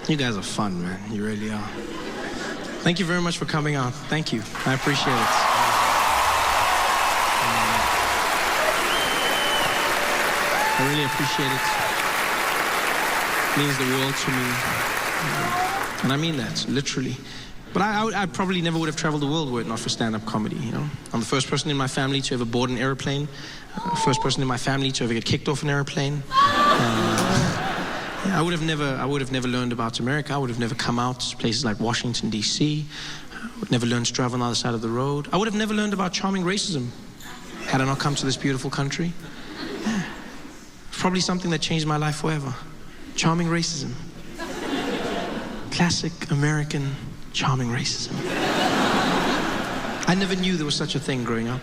You guys are fun, man. You really are. Thank you very much for coming out. Thank you. I appreciate it. I really appreciate it. It means the world to me. And I mean that, literally. But I probably never would have traveled the world were it not for stand-up comedy, you know? I'm the first person in my family to ever board an airplane. First person in my family to ever get kicked off an airplane. I would have never learned about America. I would have never come out to places like Washington, D.C. I would never learned to drive on the other side of the road. I would have never learned about charming racism had I not come to this beautiful country. Yeah. Probably something that changed my life forever. Charming racism. Classic American charming racism. I never knew there was such a thing growing up.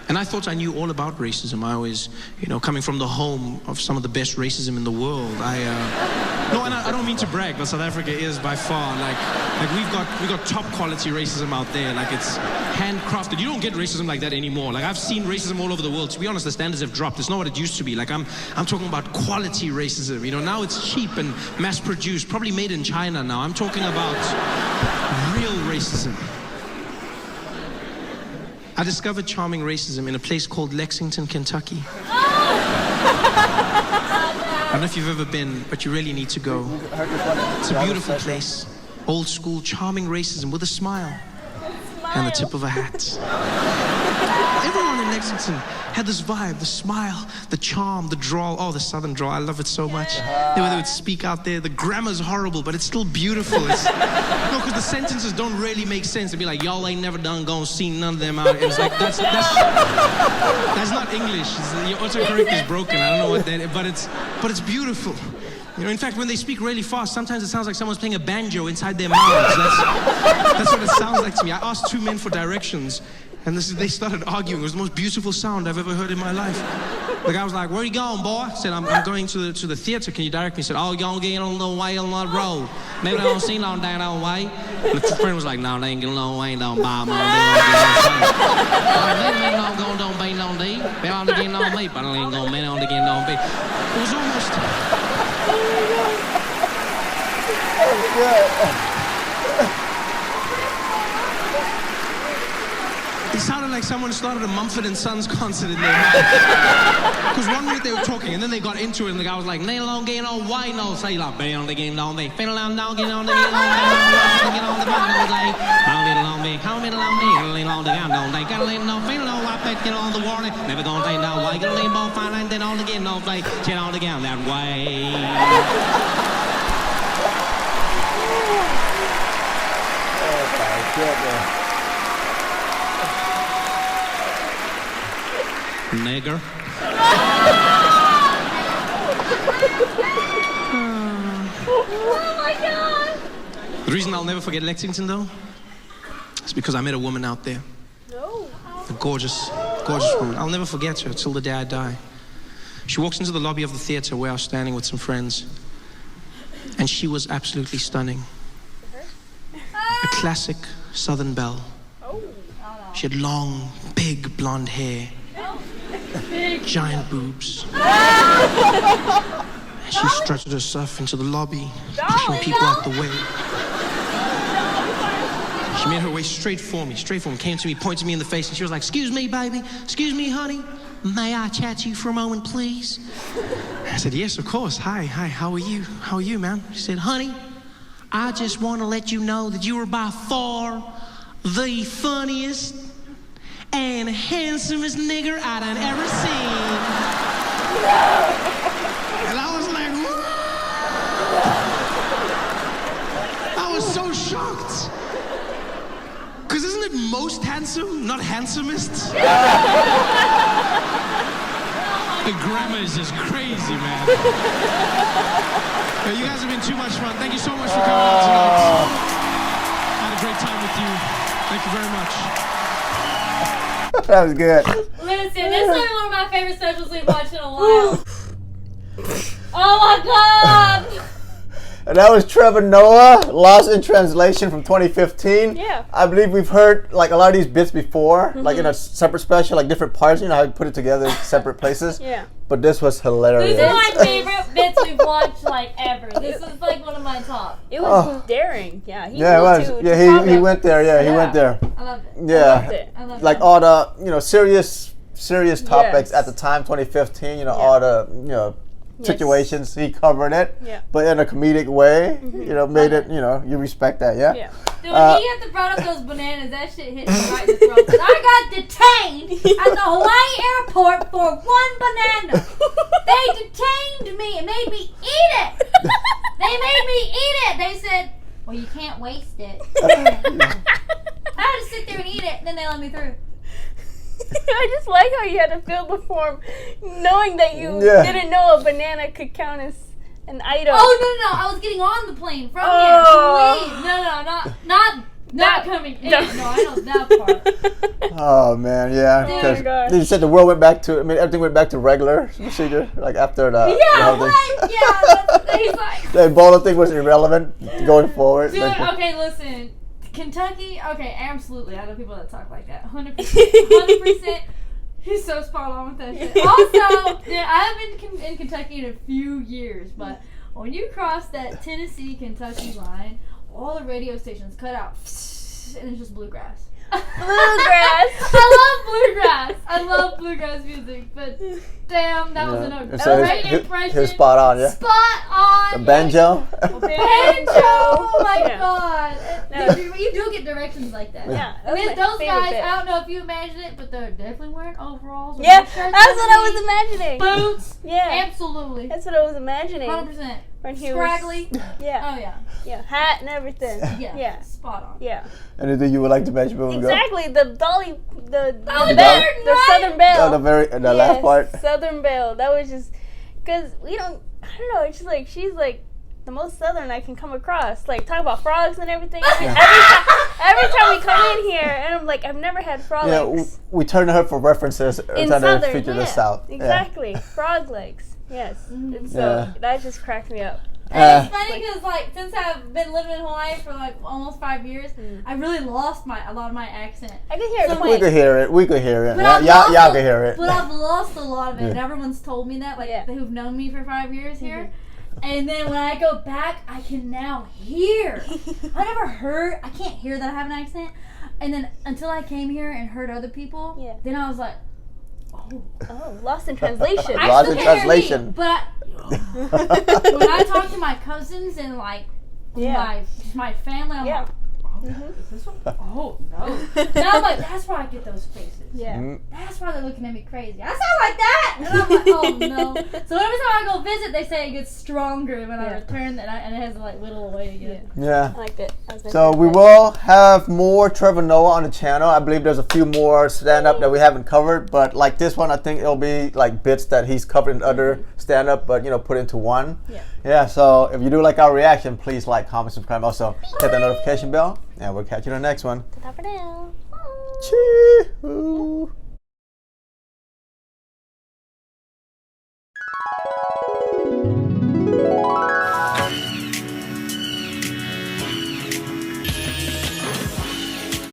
And I thought I knew all about racism. I always, coming from the home of some of the best racism in the world, no, and I don't mean to brag, but South Africa is by far, like we've got top quality racism out there. Like, it's handcrafted. You don't get racism like that anymore. Like, I've seen racism all over the world. To be honest, the standards have dropped. It's not what it used to be. Like, I'm talking about quality racism. Now it's cheap and mass-produced, probably made in China now. I'm talking about real racism. I discovered charming racism in a place called Lexington, Kentucky. I don't know if you've ever been, but you really need to go. It's a beautiful place. Old school, charming racism with a smile and the tip of a hat. Everyone in Lexington had this vibe, the smile, the charm, the drawl. Oh, the southern drawl, I love it so much. They would speak out there. The grammar's horrible, but it's still beautiful. Because the sentences don't really make sense. They'd be like, y'all ain't never done gonna see none of them out. It's like, that's not English. Your autocorrect is broken. I don't know what that is, but it's beautiful. In fact, when they speak really fast, sometimes it sounds like someone's playing a banjo inside their mouths. That's what it sounds like to me. I asked two men for directions, and they started arguing. It was the most beautiful sound I've ever heard in my life. The guy was like, where are you going, boy? I said, I'm going to the theater. Can you direct me? He said, oh, you're going to get on the way on the road. Maybe they don't see no down that way. And the friend was like, no, they ain't getting no way down by my they ain't going to be no day. They don't get no me, but I ain't going to get no me. It was almost... It sounded like someone started a Mumford & Sons concert in their mouth. Because 1 minute they were talking, and then they got into it, and the guy was like, "They don't get no way, no say like, be on the game, don't be, feel on, don't get on the game, get on the game, don't say, don't get along me, how me along me, get on the game, don't they, get on no feel no I bet get on the warning, never gonna take no way, get on ball fine and then on the game, no play, get on the game that way." Oh my goodness. Nigger. Oh my God! The reason I'll never forget Lexington, though, is because I met a woman out there. No. A gorgeous, gorgeous woman. I'll never forget her till the day I die. She walks into the lobby of the theater where I was standing with some friends, and she was absolutely stunning. A classic Southern belle. She had long, big blonde hair. Giant boobs. And she strutted herself into the lobby, pushing people out the way. She made her way straight for me, came to me, pointed me in the face, and she was like, "Excuse me, baby. Excuse me, honey. May I chat to you for a moment, please?" I said, "Yes, of course. Hi, how are you? How are you, man?" She said, "Honey, I just want to let you know that you are by far the funniest and handsomest nigger I done ever seen." And I was like, what? I was so shocked. Because isn't it most handsome, not handsomest? The grammar is just crazy, man. You guys have been too much fun. Thank you so much for coming out tonight. I had a great time with you. Thank you very much. That was good. Listen, this is one of my favorite specials we've watched in a while. Oh my God! And that was Trevor Noah, Lost in Translation from 2015. Yeah. I believe we've heard like a lot of these bits before, like in a separate special, like different parts. You know how you put it together in separate places. Yeah. But this was hilarious. These are my favorite bits we've watched like ever. This is like one of my top. It was daring. Yeah. He Yeah, it was. flew to Yeah, he went there. Yeah, he went there. I loved it. Yeah, I loved like it. all the serious topics Yes. at the time, 2015. All the situations he covered it, Yeah. but in a comedic way. Made it. You respect that, yeah. Yeah. Dude, when he had to brought up those bananas, that shit hit me right in the throat. 'Cause I got detained at the Hawaii airport for one banana. They detained me and made me eat it. They made me eat it. They said, well, you can't waste it. I had to sit there and eat it, and then they let me through. I just like how you had to fill the form knowing that you didn't know a banana could count as an item. Oh, no. I was getting on the plane from here to leave. No, not coming in. No, I know that part. Oh man, yeah. Oh, Because my gosh. you said the world went back to. I mean, everything went back to regular procedure, like after the. Yeah, the right. Yeah, he's like. The Ebola thing was irrelevant going forward. Dude, Like, okay, listen. Kentucky, okay, absolutely. I know people that talk like that. 100%. 100%. He's so spot on with that shit. Also, I haven't been in Kentucky in a few years, but when you cross that Tennessee-Kentucky line, all the radio stations cut out, and it's just bluegrass. Bluegrass. I love bluegrass music, but damn, that was an so great his- impression. his spot on, yeah. Spot on. The banjo. Banjo! Oh my Yeah. god! No. You do get directions like that. Yeah. I mean, that was my those favorite guys, bit. I don't know if you imagine it, but they're definitely wearing overalls. with Yeah, no shirts that's what I was underneath, imagining. Boots. Yeah. Absolutely. That's what I was imagining. 100%. When he was, Scraggly. yeah, Oh yeah. yeah, hat and everything. Yeah. Yeah. Spot on. Yeah. Anything you would like to mention before we go? Exactly. The dolly, the Dolly bell, Parton, the right? Southern Belle. The last part. Southern Belle. That was just because we don't. I don't know. It's just like she's like the most Southern I can come across. Like talk about frogs and everything. Every time we come in here, and I'm like, I've never had frog Yeah, legs we turn to her for references every in time they Southern. feature Yeah, the South. exactly. Frog legs. Yes. And so Yeah. that just cracked me up. And it's funny because, like, since I've been living in Hawaii for like almost 5 years, I really lost a lot of my accent. I can hear it. So We could hear it. We could hear it. But I've Y'all lost could hear it. But I've lost a lot of it, and everyone's told me that, like, Yeah. who've known me for 5 years here. And then when I go back, I can now hear. I never heard. I can't hear that I have an accent. And then until I came here and heard other people, then I was like, oh. Oh, lost in translation. I Lost still in can't hear me, translation. but when I talk to my cousins and like my family, I'm like, oh, is this one? Oh no! Now I'm like, that's why I get those faces. Yeah. That's why they're looking at me crazy. I sound like that, and I'm like, oh no. So every time I go visit, they say it gets stronger when I return, and it has to like whittle away again. Yeah. I liked it. That was my So we favorite. will have more Trevor Noah on the channel. I believe there's a few more stand-up that we haven't covered, but like this one, I think it'll be like bits that he's covered in other stand-up, but put into one. Yeah. Yeah. So if you do like our reaction, please like, comment, subscribe. Also hit the notification bell, and we'll catch you in the next one. Ta-ta for now. Chee-hoo.